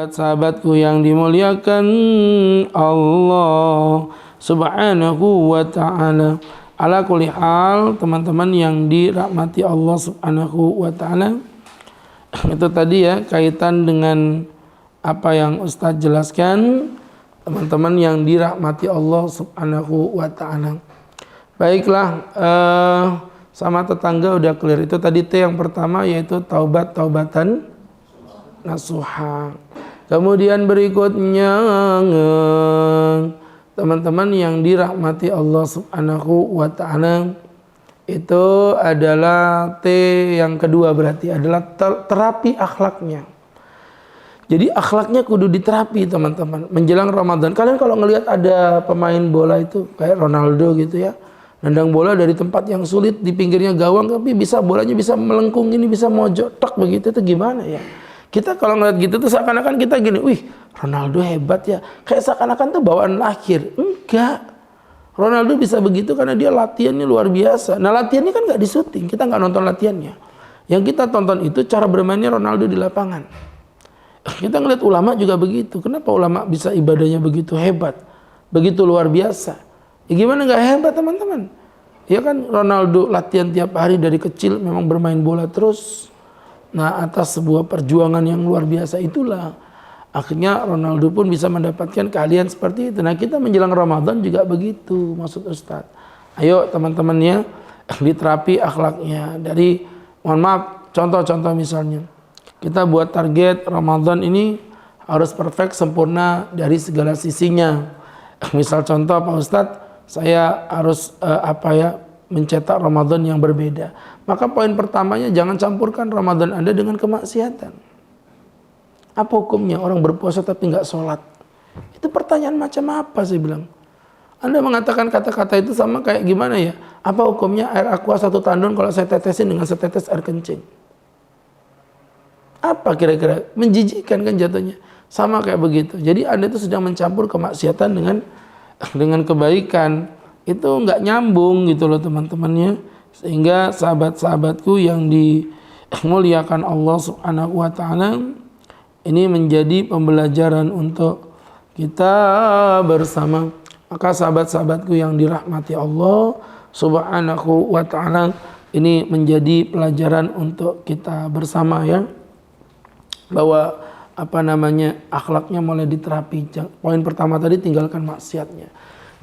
Sahabat-sahabatku yang dimuliakan Allah Subhanahu wa ta'ala. Ala kulli hal, teman-teman yang dirahmati Allah Subhanahu wa ta'ala, itu tadi ya kaitan dengan apa yang Ustadz jelaskan, teman-teman yang dirahmati Allah Subhanahu wa ta'ala. Baiklah, sama tetangga udah clear. Itu tadi T yang pertama, yaitu taubatan nasuha. Kemudian berikutnya, teman-teman yang dirahmati Allah Subhanahu wa ta'ala, itu adalah T yang kedua, berarti adalah terapi akhlaknya. Jadi akhlaknya kudu diterapi, teman-teman, menjelang Ramadan. Kalian kalau ngelihat ada pemain bola itu kayak Ronaldo gitu ya, nendang bola dari tempat yang sulit di pinggirnya gawang, tapi bolanya bisa melengkung ini, bisa mojok tak begitu, itu gimana ya? Kita kalau ngeliat gitu tuh seakan-akan kita gini, wih Ronaldo hebat ya, kayak seakan-akan tuh bawaan lahir. Enggak, Ronaldo bisa begitu karena dia latihannya luar biasa. Nah latihannya kan nggak disuting, kita nggak nonton latihannya. Yang kita tonton itu cara bermainnya Ronaldo di lapangan. Kita ngeliat ulama juga begitu. Kenapa ulama bisa ibadahnya begitu hebat, begitu luar biasa? Ya gimana nggak hebat, teman-teman? Ya kan Ronaldo latihan tiap hari dari kecil, memang bermain bola terus. Nah atas sebuah perjuangan yang luar biasa itulah akhirnya Ronaldo pun bisa mendapatkan keahlian seperti itu. Nah kita menjelang Ramadan juga begitu, maksud Ustadz. Ayo teman-temannya diterapi akhlaknya. Dari, mohon maaf, contoh-contoh misalnya, kita buat target Ramadan ini harus perfect, sempurna dari segala sisinya. Misal contoh Pak Ustadz, saya harus mencetak Ramadan yang berbeda. Maka poin pertamanya, jangan campurkan Ramadan Anda dengan kemaksiatan. Apa hukumnya orang berpuasa tapi nggak sholat? Itu pertanyaan macam apa saya bilang? Anda mengatakan kata-kata itu sama kayak gimana ya? Apa hukumnya air aqua 1 tandon kalau saya tetesin dengan setetes air kencing? Apa kira-kira? Menjijikkan kan jatuhnya. Sama kayak begitu. Jadi Anda itu sedang mencampur kemaksiatan dengan kebaikan. Itu nggak nyambung gitu loh teman-temannya. Sehingga sahabat-sahabatku yang dimuliakan Allah Subhanahu wa ta'ala, ini menjadi pembelajaran untuk kita bersama. Maka sahabat-sahabatku yang dirahmati Allah Subhanahu wa ta'ala, ini menjadi pelajaran untuk kita bersama ya. Bahwa akhlaknya mulai diterapi. Poin pertama tadi, tinggalkan maksiatnya.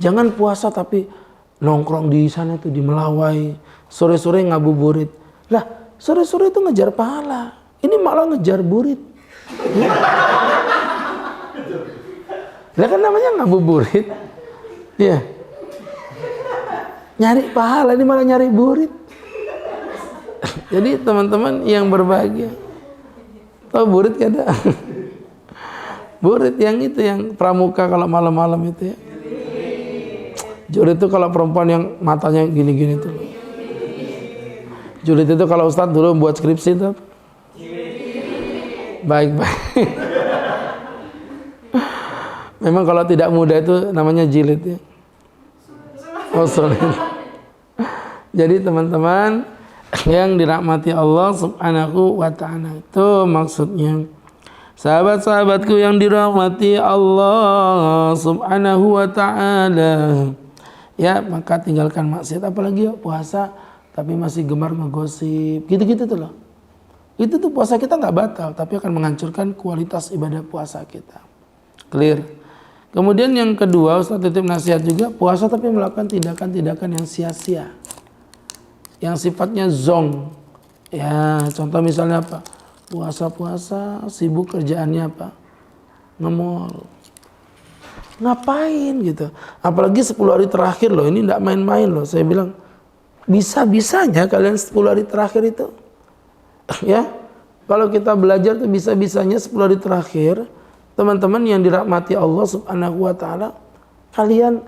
Jangan puasa tapi nongkrong di sana tuh, di Melawai, sore-sore ngabuburit. Lah, sore-sore itu ngejar pahala. Ini malah ngejar burit. Lah kan namanya ngabuburit. Iya. Nyari pahala, ini malah nyari burit. Jadi teman-teman yang berbahagia, tahu burit kan ada? Burit yang itu, yang pramuka kalau malam-malam itu ya. Jurit itu kalau perempuan yang matanya gini-gini tuh. Jurit itu kalau Ustadz dulu buat skripsi itu. Baik-baik. Memang kalau tidak muda itu namanya jilid ya. Oh sorry. Jadi teman-teman yang dirahmati Allah Subhanahu wa ta'ala, itu maksudnya. Sahabat-sahabatku yang dirahmati Allah Subhanahu wa ta'ala, ya maka tinggalkan maksiat. Apalagi ya puasa tapi masih gemar ngegosip gitu-gitu tuh loh. Itu tuh puasa kita nggak batal, tapi akan menghancurkan kualitas ibadah puasa kita. Clear? Kemudian yang kedua, Ustaz titip nasihat juga, puasa tapi melakukan tindakan-tindakan yang sia-sia, yang sifatnya zong. Ya contoh misalnya apa? Puasa-puasa sibuk kerjaannya apa? Nge-mall. Ngapain gitu? Apalagi 10 hari terakhir loh, ini enggak main-main loh. Saya bilang, bisa-bisanya kalian 10 hari terakhir itu. Ya, kalau kita belajar tuh bisa-bisanya 10 hari terakhir, teman-teman yang dirahmati Allah Subhanahu wa ta'ala, kalian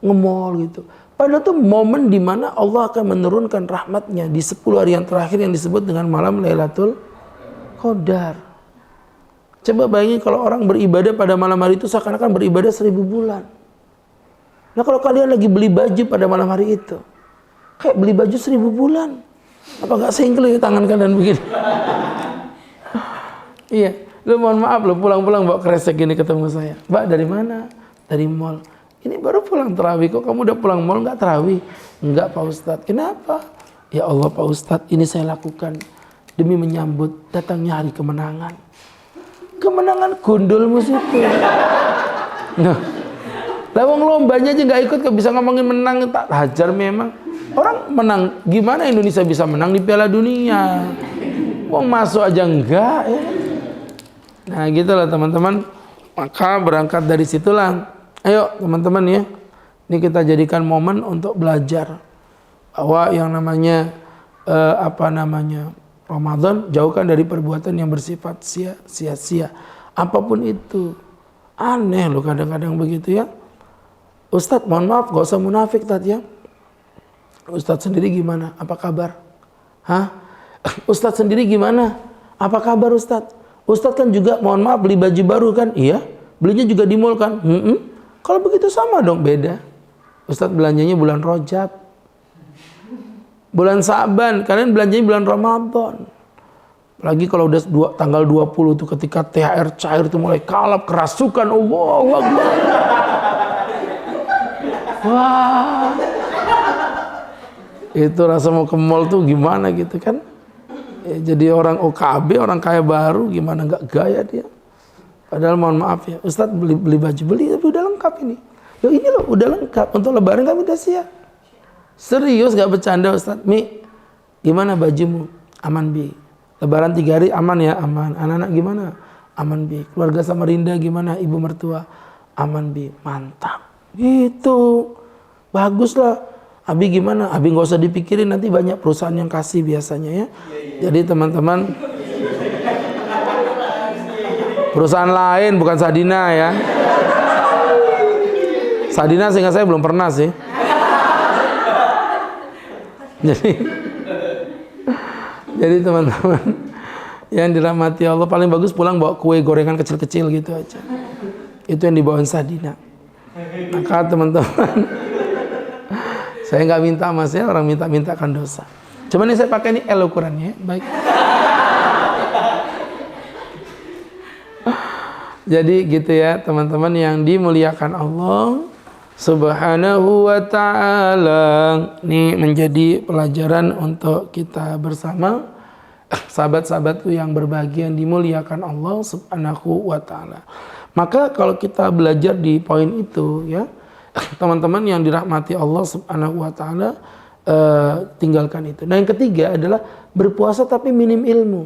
nge-mall gitu. Padahal itu momen dimana Allah akan menurunkan rahmatnya di 10 hari yang terakhir yang disebut dengan malam Lailatul Qadar. Coba bayangin kalau orang beribadah pada malam hari itu seakan-akan beribadah 1000 bulan. Nah kalau kalian lagi beli baju pada malam hari itu, kayak beli baju 1000 bulan. Apa nggak single ya tangan kalian begini? Iya. Lu mohon maaf lu pulang-pulang bawa kresek gini ketemu saya. Mbak dari mana? Dari mall. Ini baru pulang tarawih, kok kamu udah pulang mall nggak tarawih? Enggak Pak Ustadz. Kenapa? Ya Allah Pak Ustadz, ini saya lakukan demi menyambut datangnya hari kemenangan. Kemenangan gundul situ. Nah, lawang lombanya aja nggak ikut, kok bisa ngomongin menang, tak hajar memang. Orang menang, gimana Indonesia bisa menang di Piala Dunia? Wong masuk aja enggak ya. Nah gitulah teman-teman. Maka berangkat dari situlah. Ayo teman-teman ya. Ini kita jadikan momen untuk belajar bahwa yang namanya Ramadan, jauhkan dari perbuatan yang bersifat sia-sia. Apapun itu. Aneh loh kadang-kadang begitu ya. Ustadz mohon maaf, gak usah munafik tadi ya. Ustadz sendiri gimana? Apa kabar? Hah? Ustadz sendiri gimana? Apa kabar Ustadz? Ustadz kan juga mohon maaf beli baju baru kan? Iya. Belinya juga di mall kan? Kalau begitu sama dong, beda. Ustadz belanjanya bulan Rajab. Bulan Sa'ban, kalian belanjanya bulan Ramadan. Lagi kalau udah tanggal 20 tuh ketika THR cair tuh mulai kalap, kerasukan. Allahu Akbar. Wah. Itu rasa mau ke mall tuh gimana gitu kan. Ya, jadi orang OKB, orang kaya baru, gimana nggak gaya dia. Padahal mohon maaf ya, Ustadz beli baju, tapi udah lengkap ini. Loh ini loh udah lengkap, untuk lebaran kami udah siap. Serius gak bercanda Ustadz. Mi, gimana bajumu? Aman Bi. Lebaran 3 hari aman ya? Aman. Anak-anak gimana? Aman Bi. Keluarga Samarinda gimana? Ibu mertua? Aman Bi. Mantap. Gitu. Bagus lah. Abi gimana? Abi nggak usah dipikirin, nanti banyak perusahaan yang kasih biasanya ya. Jadi teman-teman, perusahaan lain bukan Sadina ya. Sadina sehingga saya belum pernah sih. Jadi teman-teman yang dirahmati Allah, paling bagus pulang bawa kue gorengan kecil-kecil gitu aja. Itu yang dibawain Sadina. Maka teman-teman, saya nggak minta mas ya, orang minta-mintakan dosa. Cuman ini saya pakai ini L ukurannya, baik. Jadi gitu ya teman-teman yang dimuliakan Allah Subhanahu wa ta'ala. Ini menjadi pelajaran untuk kita bersama, sahabat-sahabatku yang berbahagia yang dimuliakan Allah Subhanahu wa ta'ala. Maka kalau kita belajar di poin itu ya, teman-teman yang dirahmati Allah Subhanahu wa ta'ala, tinggalkan itu. Nah yang ketiga adalah berpuasa tapi minim ilmu.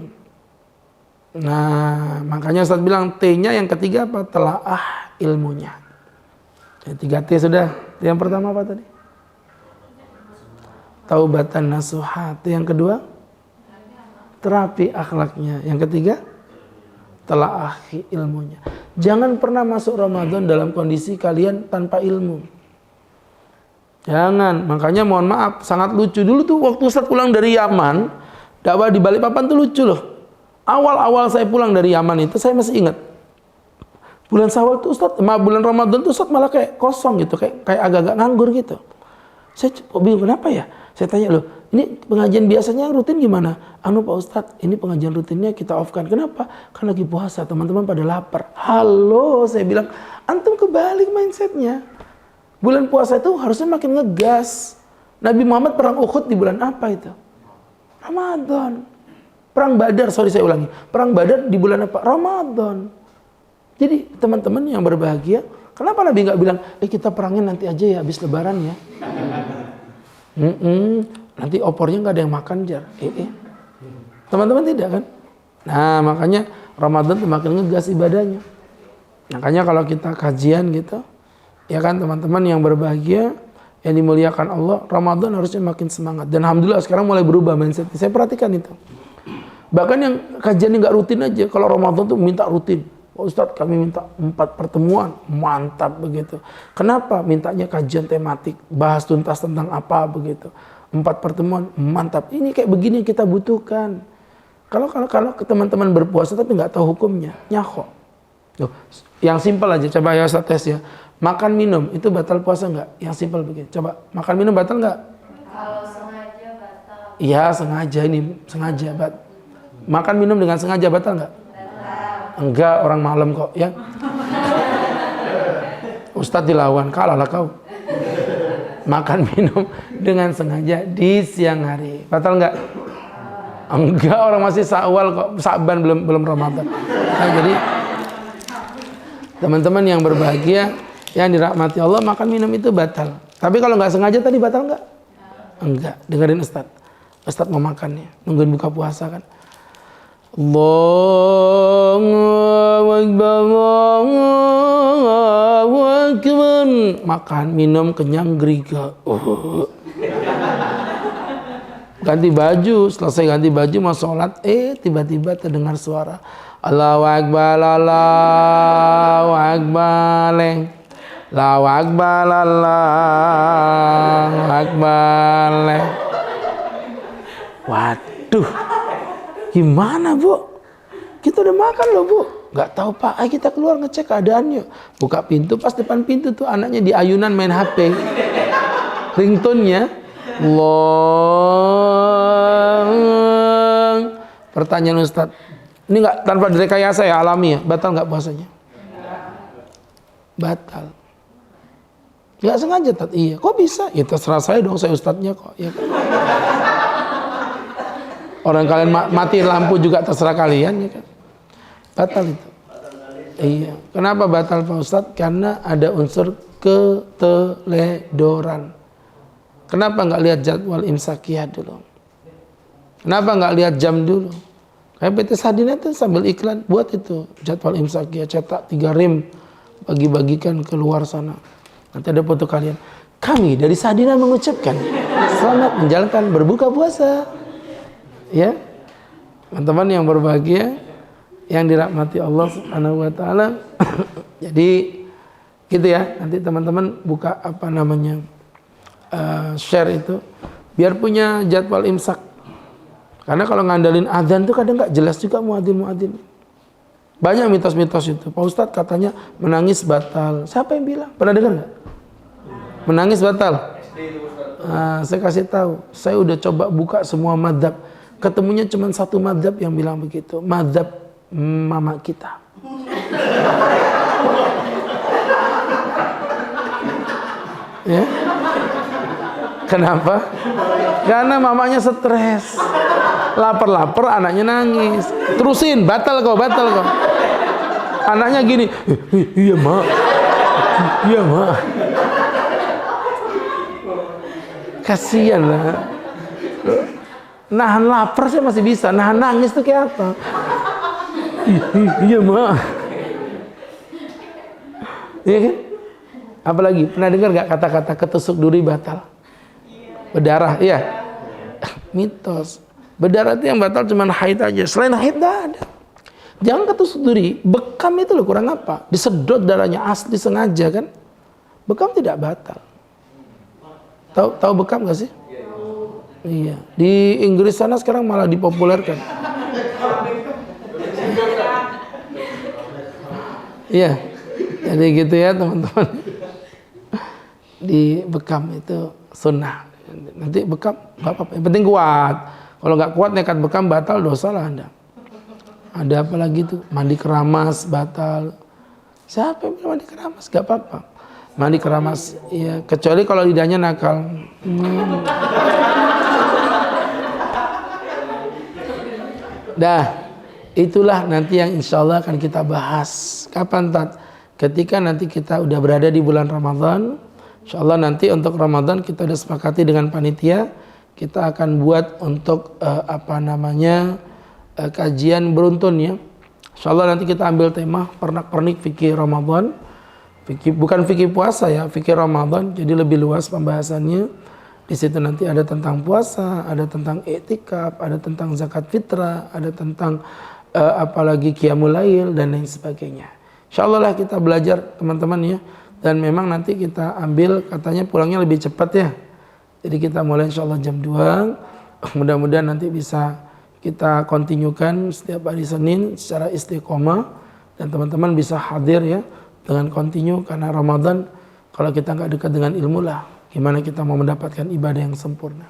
Nah makanya Ustaz bilang T-nya yang ketiga apa? Telaah ilmunya. Ya, 3 T sudah. Yang pertama apa tadi? Taubatan nasuha. Yang kedua? Terapi akhlaknya. Yang ketiga? Telaah ilmunya. Jangan pernah masuk Ramadan dalam kondisi kalian tanpa ilmu. Jangan. Makanya mohon maaf, sangat lucu. Dulu tuh waktu Ustaz pulang dari Yaman, dakwah di Balikpapan tuh lucu loh. Awal-awal saya pulang dari Yaman itu, saya masih ingat. Bulan Syawal tuh Ustaz, bulan Ramadan tuh Ustaz malah kayak kosong gitu, kayak agak-agak nganggur gitu. Saya bingung kenapa ya? Saya tanya loh, ini pengajian biasanya rutin gimana? Anu Pak Ustaz, ini pengajian rutinnya kita off-kan. Kenapa? Kan lagi puasa, teman-teman pada lapar. Halo, saya bilang, antum kebalik mindsetnya. Bulan puasa itu harusnya makin ngegas. Nabi Muhammad perang Uhud di bulan apa itu? Ramadan. Perang Badar, saya ulangi. Perang Badar di bulan apa? Ramadan. Jadi teman-teman yang berbahagia, kenapa Nabi nggak bilang, kita perangin nanti aja ya, habis Lebaran ya. Nanti opornya nggak ada yang makan jar. Teman-teman tidak kan? Nah makanya Ramadan tuh makin ngegas ibadahnya. Makanya kalau kita kajian gitu, ya kan teman-teman yang berbahagia, yang dimuliakan Allah, Ramadan harusnya makin semangat. Dan alhamdulillah sekarang mulai berubah mindset. Saya perhatikan itu. Bahkan yang kajiannya nggak rutin aja, kalau Ramadan tuh minta rutin. Pak Ustadz kami minta 4 pertemuan, mantap begitu. Kenapa? Mintanya kajian tematik, bahas tuntas tentang apa begitu. 4 pertemuan, mantap. Ini kayak begini yang kita butuhkan. Kalau teman-teman berpuasa tapi nggak tahu hukumnya, nyahok. Loh, yang simpel aja, coba ya Ustadz tes ya. Makan minum itu batal puasa nggak? Yang simpel begini. Coba makan minum batal nggak? Kalau sengaja batal. Iya sengaja, ini sengaja batal. Makan minum dengan sengaja batal nggak? Batal. Enggak, orang malam kok ya. Ustadz dilawan, kalah lah kau. Makan minum dengan sengaja di siang hari. Batal enggak? Enggak, orang masih Syawal kok, Sa'ban belum Ramadan. Nah, jadi teman-teman yang berbahagia, yang dirahmati Allah, makan minum itu batal. Tapi kalau nggak sengaja tadi batal nggak? Enggak. Dengerin Ustadz. Ustadz mau makannya, nungguin buka puasa kan. Allahu Akbar, Allahu Akbar. Makan, minum, kenyang, geriga. Ganti baju, selesai ganti baju mau sholat, tiba-tiba terdengar suara Allahu Akbar, Allahu Akbar, Allahu Akbar, Allahu Akbar. Waduh, gimana Bu? Kita udah makan loh Bu. Gak tahu Pak, ayo kita keluar ngecek keadaannya. Buka pintu, pas depan pintu tuh anaknya di ayunan main HP. Ringtone-nya Allah. Pertanyaan Ustadz, ini nggak tanpa direkayasa ya, alami ya, batal nggak puasanya? Batal. Nggak sengaja Tat, iya. Kok bisa? Ya terserah saya dong, saya Ustadznya kok. Ya, kan? Orang kalian mati lampu juga terserah kalian ya kan. Batal itu. Iya. Kenapa batal Pak Ustadz? Karena ada unsur keteledoran. Kenapa nggak lihat jadwal imsakiyah dulu? Kenapa nggak lihat jam dulu? Kayak PT Sadina itu sambil iklan buat itu jadwal imsakiyah, cetak 3 rem, bagi-bagikan keluar sana. Nanti ada foto kalian. Kami dari Sadina mengucapkan selamat menjalankan berbuka puasa. Ya, teman-teman yang berbahagia, yang dirahmati Allah Subhanahu Wa Taala. Jadi gitu ya. Nanti teman-teman buka apa namanya? Share itu biar punya jadwal imsak, karena kalau ngandalin adzan tuh kadang nggak jelas juga muadzin. Banyak mitos-mitos itu. Pak Ustadz katanya menangis batal. Siapa yang bilang? Pernah dengar nggak? Menangis batal? Saya kasih tahu, saya udah coba buka semua madzhab, ketemunya cuma satu madzhab yang bilang begitu, madzhab mama kita. Ya. Kenapa? Karena mamanya stres, lapar, anaknya nangis. Terusin, batal kok. Anaknya gini, iya mak. Kasian lah. Nahan lapar saya masih bisa, nahan nangis tuh kayak apa? Iya mak. Iya kan? Apalagi pernah dengar nggak kata-kata ketusuk duri batal? Berdarah, iya. Mitos. Berdarah itu yang batal cuma haid aja. Selain haid nggak ada. Jangan ketusuk duri. Bekam itu loh kurang apa? Disedot darahnya asli sengaja kan? Bekam tidak batal. Tahu bekam nggak sih? Iya. Di Inggris sana sekarang malah dipopulerkan. Iya. Jadi gitu ya teman-teman. Di bekam itu sunnah. Nanti bekam nggak apa-apa, yang penting kuat. Kalau nggak kuat nekat bekam batal, dosa lah Anda. Ada apa lagi tuh? Mandi keramas batal. Siapa yang bilang mandi keramas? Nggak apa-apa. Mandi keramas, ya kecuali kalau lidahnya nakal. Dah, itulah nanti yang insya Allah akan kita bahas. Kapan Tat? Ketika nanti kita udah berada di bulan Ramadan. Insya Allah nanti untuk Ramadan kita udah sepakati dengan panitia, kita akan buat untuk kajian beruntun ya. Insya Allah nanti kita ambil tema pernak-pernik fikih Ramadan, bukan fikih puasa ya, fikih Ramadan, jadi lebih luas pembahasannya. Di situ nanti ada tentang puasa, ada tentang i'tikaf, ada tentang zakat fitrah, ada tentang apalagi qiyamul lail dan lain sebagainya. Insya Allah lah kita belajar teman-teman ya. Dan memang nanti kita ambil katanya pulangnya lebih cepat ya. Jadi kita mulai insya Allah jam 2. Mudah-mudahan nanti bisa kita kontinukan setiap hari Senin secara istiqomah. Dan teman-teman bisa hadir ya dengan kontinu. Karena Ramadan kalau kita nggak dekat dengan ilmu lah, gimana kita mau mendapatkan ibadah yang sempurna.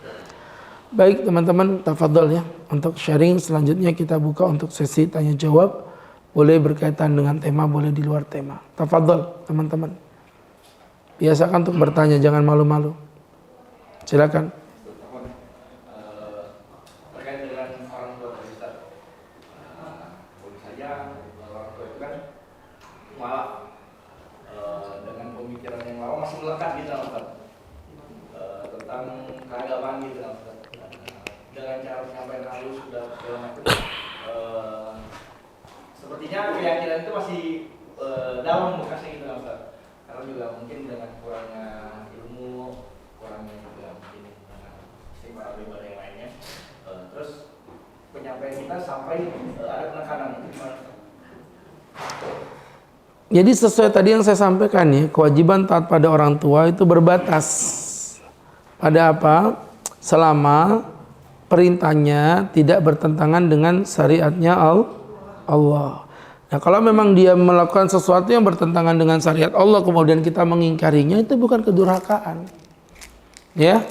Baik teman-teman, tafadhol ya. Untuk sharing selanjutnya kita buka untuk sesi tanya jawab. boleh berkaitan dengan tema, boleh di luar tema. Tafadhol teman-teman. Biasakan untuk bertanya, jangan malu-malu. Silakan. Terkait dengan orang tua tadi Ustaz, boleh saja orang tua itu kan malah dengan pemikiran yang lama masih melekat gitu Ustaz, tentang keagamaan gitu Ustaz. Dengan cara penyampaian halus sudah segala macam, sepertinya keyakinan itu masih dalam bekasnya gitu Ustaz. Karena juga mungkin dengan kurangnya ilmu, kurangnya juga mungkin istimewa ibadah yang lainnya, terus penyampaian kita sampai ada penekanan itu gimana? Jadi sesuai tadi yang saya sampaikan ya, kewajiban taat pada orang tua itu berbatas pada apa? Selama perintahnya tidak bertentangan dengan syariatnya Allah. Nah, kalau memang dia melakukan sesuatu yang bertentangan dengan syariat Allah kemudian kita mengingkarinya, itu bukan kedurhakaan. Ya.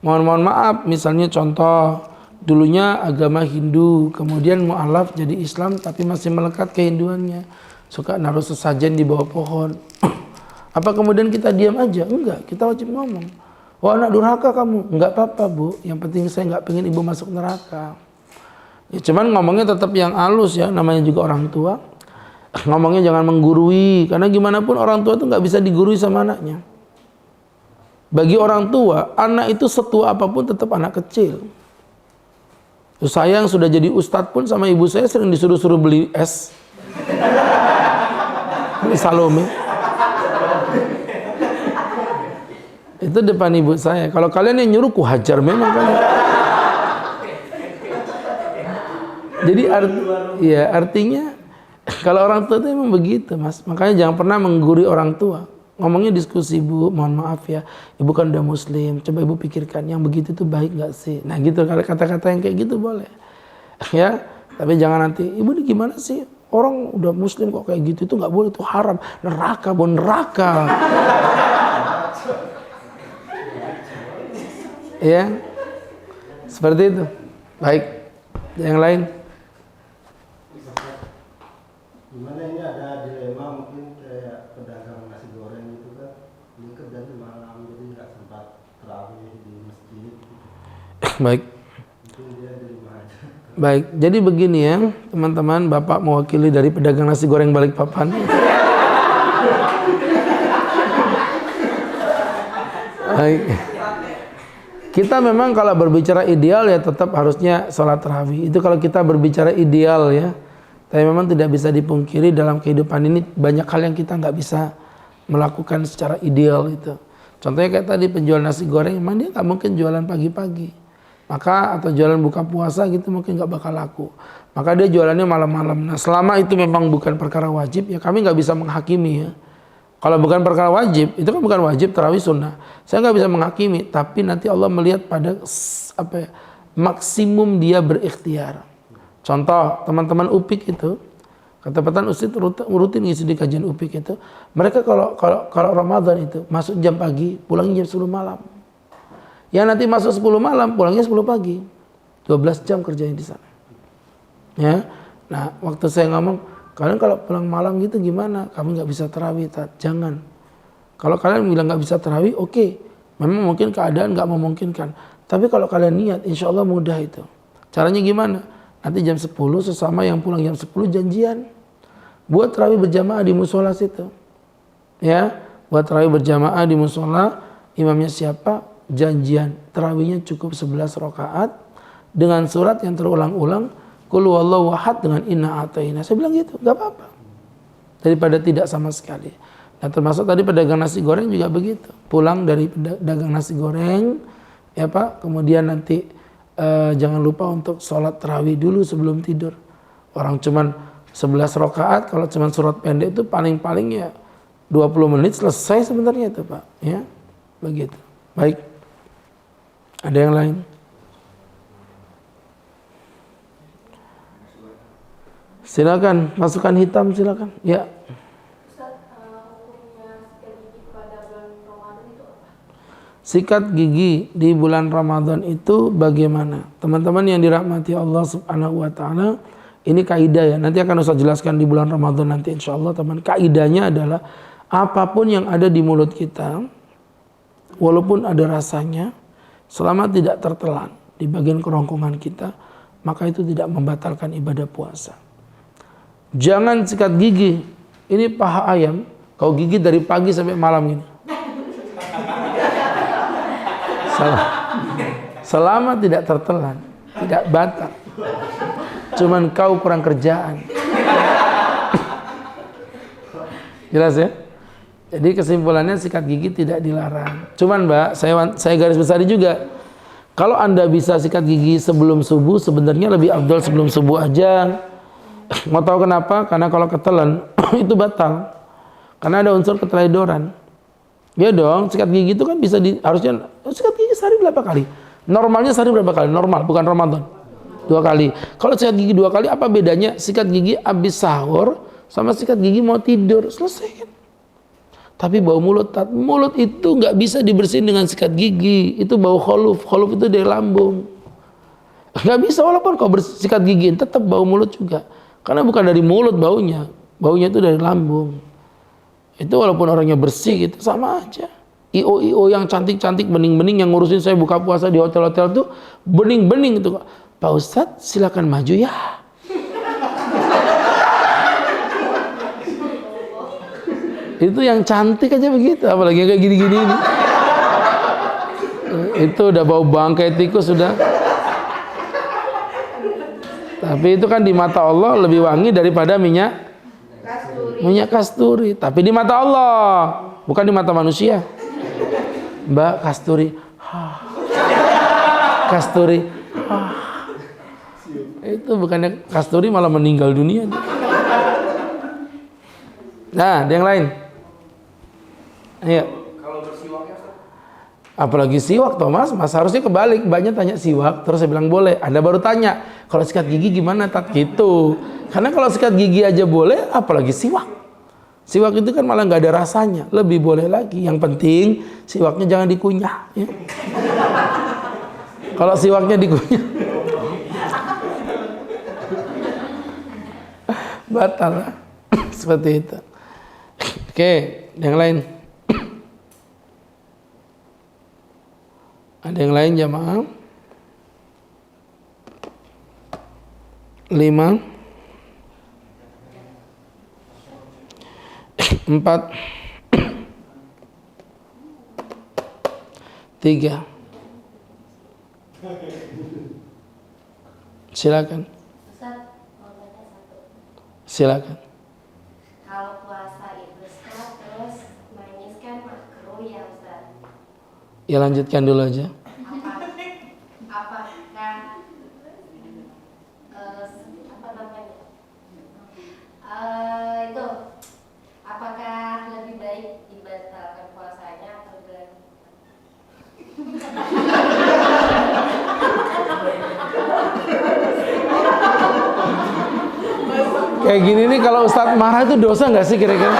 Mohon maaf, misalnya contoh dulunya agama Hindu, kemudian mu'alaf jadi Islam tapi masih melekat kehinduannya. Suka naruh sesajen di bawah pohon. Apa kemudian kita diam aja? Enggak, kita wajib ngomong. Wah, anak durhaka kamu. Enggak apa-apa, Bu. Yang penting saya enggak pengen ibu masuk neraka. Ya, cuman ngomongnya tetap yang halus ya, namanya juga orang tua. Ngomongnya jangan menggurui, karena gimana pun orang tua itu enggak bisa digurui sama anaknya. Bagi orang tua, anak itu setua apapun tetap anak kecil. Saya yang sudah jadi ustadz pun sama ibu saya sering disuruh-suruh beli es. Beli Salome. Itu depan ibu saya. Kalau kalian yang nyuruh, ku hajar memang kalian. Jadi artinya kalau orang tua itu memang begitu, Mas. Makanya jangan pernah menggurui orang tua. Ngomongnya diskusi, Bu, mohon maaf ya, ibu kan udah muslim, coba ibu pikirkan yang begitu tuh baik gak sih? Nah gitu, kata-kata yang kayak gitu boleh ya, tapi jangan nanti, ibu ini gimana sih, orang udah muslim kok kayak gitu, itu gak boleh, itu haram, neraka, Bu, neraka. Ya, seperti itu. Baik, yang lain. Gimana ini ada dilema mungkin kayak pedagang nasi goreng itu kan, ini kerjanya malam jadi nggak sempat terawih di masjid. Baik. Mungkin dia di rumah aja. Baik, jadi begini ya teman-teman, Bapak mewakili dari pedagang nasi goreng Balikpapan. Baik. Kita memang kalau berbicara ideal ya tetap harusnya sholat tarawih. Itu kalau kita berbicara ideal ya. Tapi memang tidak bisa dipungkiri dalam kehidupan ini banyak hal yang kita nggak bisa melakukan secara ideal itu. Contohnya kayak tadi penjual nasi goreng, emang dia nggak mungkin jualan pagi-pagi. Maka atau jualan buka puasa gitu mungkin nggak bakal laku. Maka dia jualannya malam-malam. Nah selama itu memang bukan perkara wajib ya kami nggak bisa menghakimi ya. Kalau bukan perkara wajib, itu kan bukan wajib, tarawih sunnah. Saya nggak bisa menghakimi, tapi nanti Allah melihat pada apa ya, maksimum dia berikhtiar. Contoh teman-teman UPIK itu, kata Petan Ustadz rutin ngisi di kajian UPIK itu, mereka kalau Ramadan itu masuk jam pagi, pulangnya jam 10 malam. Ya nanti masuk 10 malam, pulangnya 10 pagi. 12 jam kerjanya di sana. Ya. Nah, waktu saya ngomong, kalian kalau pulang malam gitu gimana? Kami nggak bisa tarawih, jangan. Kalau kalian bilang nggak bisa tarawih, oke. Memang mungkin keadaan nggak memungkinkan. Tapi kalau kalian niat, insya Allah mudah itu. Caranya gimana? Nanti jam 10 sesama yang pulang jam 10 janjian. Buat tarawih berjamaah di musola situ. Ya, buat tarawih berjamaah di musola, imamnya siapa? Janjian. Tarawihnya cukup 11 rakaat dengan surat yang terulang-ulang, Qul huwallahu ahad dengan inna a'taina. Saya bilang gitu, enggak apa-apa. Daripada tidak sama sekali. Nah, termasuk tadi pedagang nasi goreng juga begitu. Pulang dari pedagang nasi goreng, ya Pak, kemudian nanti jangan lupa untuk sholat tarawih dulu sebelum tidur. Orang cuman 11 rakaat, kalau cuman surat pendek itu paling-paling ya 20 menit selesai sebenarnya itu Pak. Ya, begitu. Baik. Ada yang lain? Silakan, masukan hitam silakan. Ya. Ustaz, hukumnya sikat gigi pada bulan Ramadan itu apa? Sikat gigi di bulan Ramadan itu bagaimana? Teman-teman yang dirahmati Allah Subhanahu wa taala, Ini kaidah ya, nanti akan Ustaz jelaskan di bulan Ramadan nanti insya Allah teman. Kaidahnya adalah apapun yang ada di mulut kita, walaupun ada rasanya, selama tidak tertelan di bagian kerongkongan kita, maka itu tidak membatalkan ibadah puasa. Jangan sikat gigi, ini paha ayam, kau gigit dari pagi sampai malam ini. Selama tidak tertelan, tidak batal. Cuman kau kurang kerjaan. Jelas ya? Jadi kesimpulannya sikat gigi tidak dilarang. Cuman Mbak, saya garis besar juga. Kalau Anda bisa sikat gigi sebelum subuh, sebenarnya lebih afdal sebelum subuh aja. Mau tahu kenapa? Karena kalau ketelan itu batal. Karena ada unsur keteledoran. Ya dong, sikat gigi itu kan bisa harusnya sikat gigi sehari berapa kali? Normalnya sehari berapa kali? Normal, bukan Ramadan. 2 kali. Kalau sikat gigi 2 kali, apa bedanya sikat gigi habis sahur sama sikat gigi mau tidur? Selesai kan? Tapi bau mulut itu nggak bisa dibersihin dengan sikat gigi. Itu bau kholuf itu dari lambung. Nggak bisa walaupun kau sikat gigi, tetap bau mulut juga. Karena bukan dari mulut baunya itu dari lambung. Itu walaupun orangnya bersih gitu sama aja. IO yang cantik-cantik bening-bening yang ngurusin saya buka puasa di hotel-hotel tuh bening-bening itu. Pak Ustadz silakan maju ya. Itu yang cantik aja begitu, apalagi kayak gini-gini ini. Itu udah bau bangkai tikus sudah. Tapi itu kan di mata Allah lebih wangi daripada minyak kasturi. Tapi di mata Allah, bukan di mata manusia. Mbak kasturi, kasturi, itu bukannya kasturi malah meninggal dunia. Nah, ada yang lain. Ayo. Kalau bersiwaknya, Apalagi siwak, Thomas. Mas harusnya kebalik. Banyak tanya siwak, terus saya bilang boleh. Anda baru tanya, kalau sikat gigi gimana? Tak gitu. Karena kalau sikat gigi aja boleh, apalagi siwak. Siwak itu kan malah nggak ada rasanya. Lebih boleh lagi. Yang penting siwaknya jangan dikunyah. Ya. Kalau siwaknya dikunyah, batal lah. Seperti itu. Oke, yang lain. Ada yang lain jamaah? 5 4 3 Silakan. Ustaz, mau tanya satu. Silakan. Kalau puasa itu Ustaz, terus nangis kan makruh ya Ustaz? Ya lanjutkan dulu aja. Apakah apa namanya? Itu apakah lebih baik dibatalkan puasanya atau dilanjutkan? Kayak gini nih kalau Ustadz marah itu dosa nggak sih kira-kira?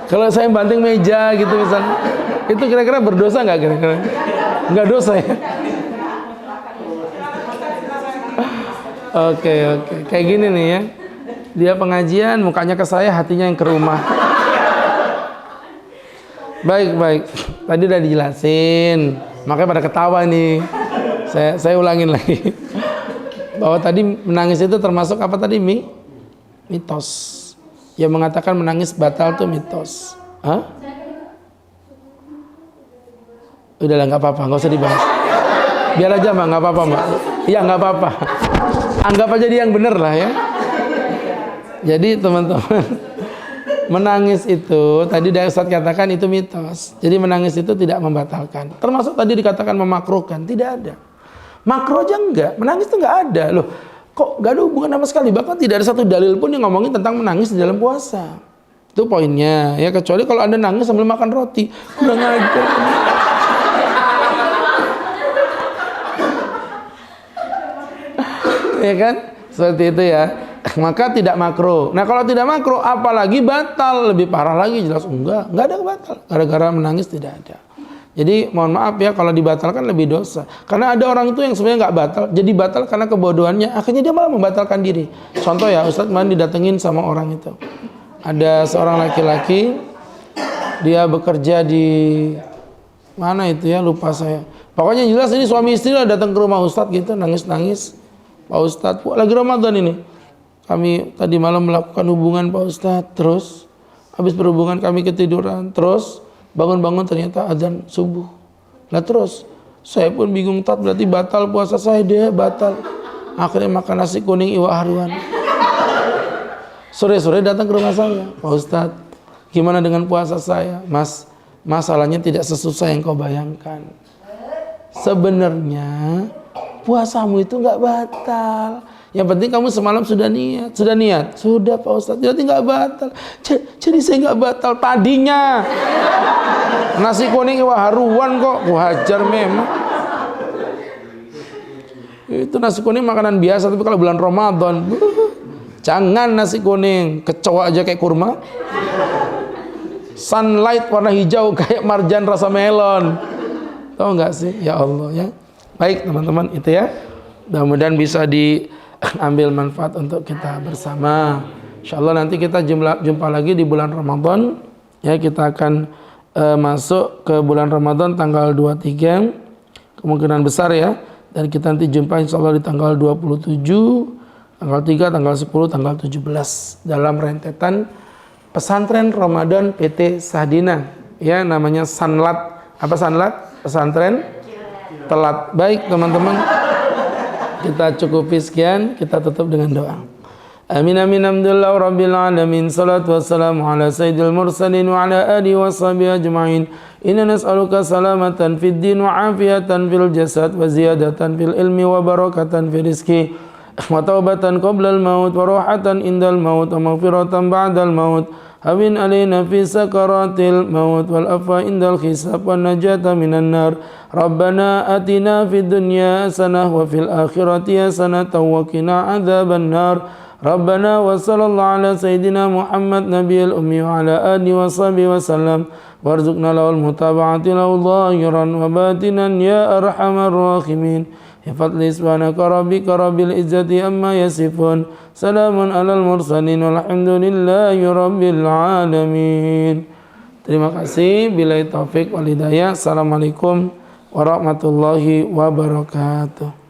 Kalau saya banting meja gitu misalnya, itu kira-kira berdosa nggak kira-kira? Nggak dosa ya? Oke. Kayak gini nih ya. Dia pengajian, mukanya ke saya, hatinya yang ke rumah. Baik. Tadi udah dijelasin, makanya pada ketawa nih. Saya ulangin lagi. Bahwa tadi menangis itu termasuk apa tadi, mitos. Yang mengatakan menangis batal tuh mitos. Hah? Udahlah nggak apa-apa, nggak usah dibahas. Biar aja Mbak, nggak apa-apa Mbak. Iya nggak apa-apa. Anggap aja dia yang bener lah ya. Jadi teman-teman, menangis itu tadi Ustaz katakan itu mitos. Jadi menangis itu tidak membatalkan. Termasuk tadi dikatakan memakruhkan, tidak ada. Makruh aja enggak, menangis itu enggak ada loh. Kok enggak ada hubungan sama sekali? Bahkan tidak ada satu dalil pun yang ngomongin tentang menangis di dalam puasa. Itu poinnya ya, kecuali kalau Anda nangis sambil makan roti. Kurang ajar. Ya kan? Seperti itu ya. Maka tidak makruh. Nah, kalau tidak makruh apalagi batal, lebih parah lagi jelas enggak ada batal. Gara-gara menangis tidak ada. Jadi mohon maaf ya kalau dibatalkan lebih dosa. Karena ada orang itu yang sebenarnya nggak batal, jadi batal karena kebodohannya. Akhirnya dia malah membatalkan diri. Contoh ya, Ustadz kemarin didatengin sama orang itu. Ada seorang laki-laki, dia bekerja di mana itu ya, lupa saya. Pokoknya jelas ini suami istri lah datang ke rumah Ustadz gitu, nangis-nangis. Pak Ustadz, lagi Ramadan ini. Kami tadi malam melakukan hubungan Pak Ustadz, terus habis berhubungan kami ketiduran, terus bangun-bangun ternyata azan subuh. Lah terus saya pun bingung, Tat, berarti batal puasa saya. Dia batal. Akhirnya makan nasi kuning iwak haruan. Sore-sore datang ke rumah saya, Pak Ustadz, gimana dengan puasa saya? Mas, masalahnya tidak sesusah yang kau bayangkan. Sebenarnya puasamu itu nggak batal. Yang penting kamu semalam sudah niat. Sudah Pak Ustadz, jadi nggak batal. Jadi saya nggak batal tadinya. Nasi kuning iwak haruan kok, wajar memang. Itu nasi kuning makanan biasa, tapi kalau bulan Ramadan, jangan nasi kuning, kecoa aja kayak kurma. Sunlight warna hijau kayak marjan rasa melon. Tahu nggak sih? Ya Allah ya. Baik teman-teman, itu ya. Mudah-mudahan bisa diambil manfaat untuk kita bersama. Insyaallah nanti kita jumpa lagi di bulan Ramadan. Ya, kita akan masuk ke bulan Ramadan tanggal 23 kemungkinan besar ya. Dan kita nanti jumpa insyaallah di tanggal 27, tanggal 3, tanggal 10, tanggal 17 dalam rentetan pesantren Ramadan PT Sahdina. Ya, namanya Sanlat. Apa Sanlat? Pesantren Telat. Baik teman-teman, kita cukupi sekian, kita tutup dengan doa. Amin amin alhamdulillah rabbil alamin, salatu wassalamu ala sayyidil mursalin wa ala alihi wa sahbihi ajma'in. Inna nas'aluka salamatan fid din wa afiyatan fil jasad wa ziyadatan fil ilmi wa barakatan fil rizki wa taubatan qabla al maut wa rohatan indal maut wa maghfiratan ba'dal maut. Hawin alaina fi sakaratil maut wal afa indal hisab wan najata minan nar. Rabbana atina fid dunya hasanah wa fil akhirati hasanah wa qina adzaban nar. Rabbana wa sallallahu ala sayyidina Muhammad nabiyil ummi wa ala alihi wa sahbihi wa sallam warzuqna lahul mutaba'ati lahu zahiran wa batinan ya arhamar rahimin. Hifadli subhanaka rabbika rabbil izzati amma yasifun. Salamun alal mursalin walhamdulillahi rabbil alamin. Terima kasih. Billahi taufik wal hidayah. Assalamualaikum warahmatullahi wabarakatuh.